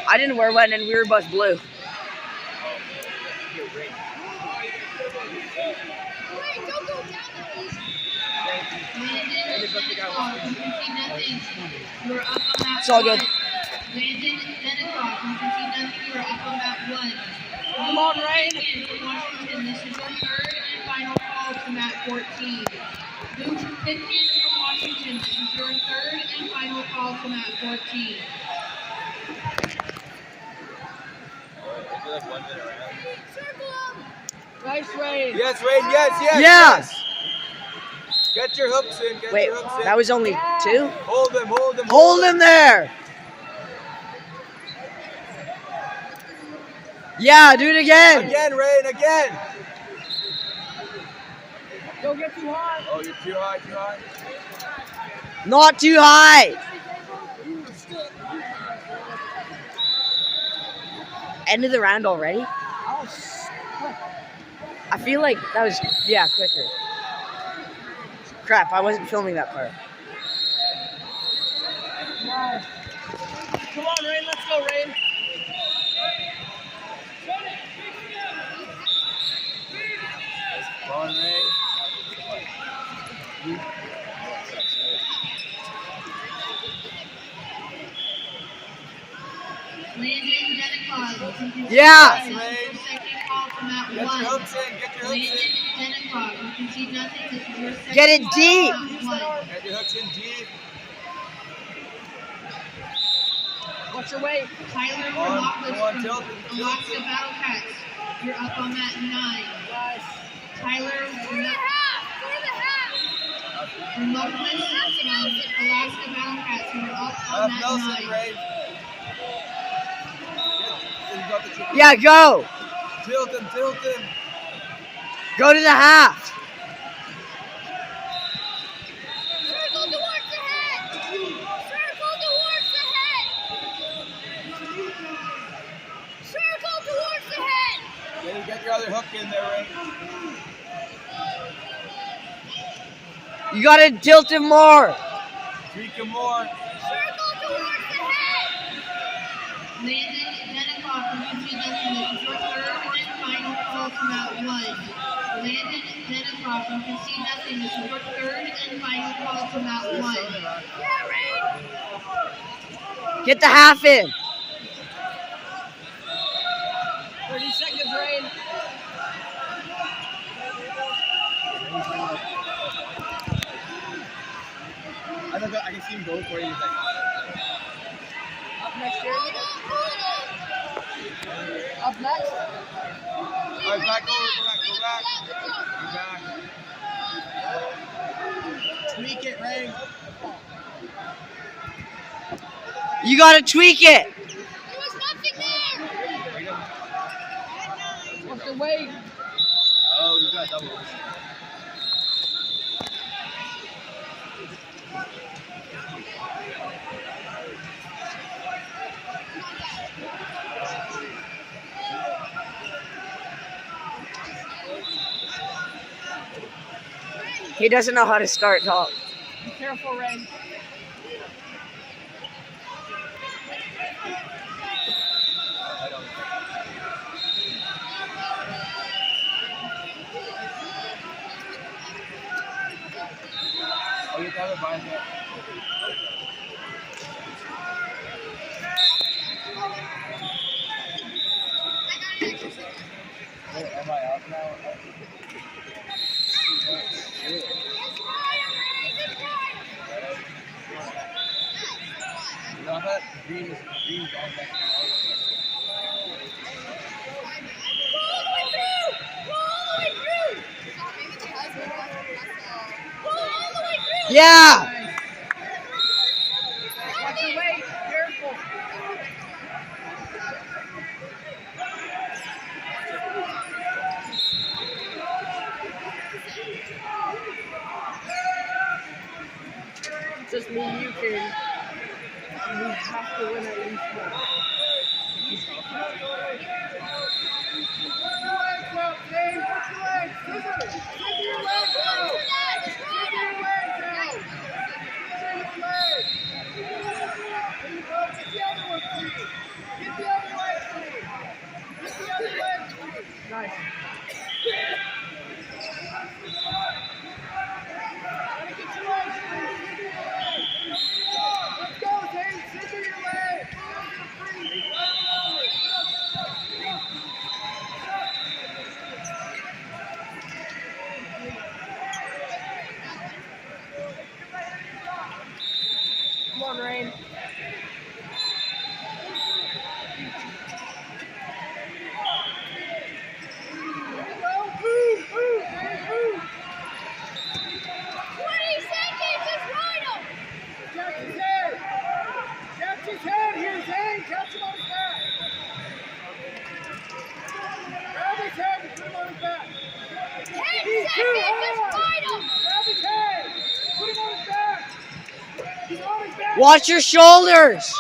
I didn't wear one, and we were both blue. It's all good. Landon Denikoff from Kentucky, you are up on that one. Come on, Rain. From Washington, this is your third and final call to mat 14. Luke Pitkin from Washington, this is your third and final call to mat 14. Nice, Rain. Yes, Rain, yes. Yes. Get your hooks in, get Wait, your hooks in. that was only 2? Hold him. Hold him there. Yeah, do it again. Again, Rain, again. Don't get too high. Oh, you're too high. Not too high. End of the round already? I feel like that was, quicker. Crap, I wasn't filming that part. Come on, Rain, let's go, Rain. Come on, Rain. Landon Denikoff. Yeah. This is your second call to mat 1. Get your hooks in. Landon Denikoff, you can see nothing. This is your second Get it call deep. to mat 1. Get your hooks in deep. What's your weight? Tyler Come on, Morlockless tilt from it. Alaska Battle Cats. You're up on that 9. Tyler Morlockless from Alaska Battle Cats. You're up on that Nelson, 9. Rain. You got the trick. Yeah, go. Tilt him. Go to the half. Circle towards the head! Circle towards the head! Circle towards the head! Get your other hook in there, Rain. You gotta tilt him more. Tweak him more. Circle towards the head! Landon Denikoff from UT Dustin. This is your third and final call to mat 1. Landon Denikoff from UT Dustin. This is your third and final call to mat 1. Yeah, Rain! Get the half in. 30 seconds, Rain. I can see him go for you. Up next, Jeremy. Up next. All right, back over. Go back. Tweak it, Ray. You gotta tweak it. There was nothing there! What's the weight? Oh, you got double. He doesn't know how to start talk. Be careful, Rain. Oh, you have it by there. Wait, am I up now? You know that green is going back. Pull all the way through! Pull all the way through! Pull all the way through! Yeah. Watch your weight. Careful. Just me and you, Katie. We have to win at least one. Get the Watch your shoulders.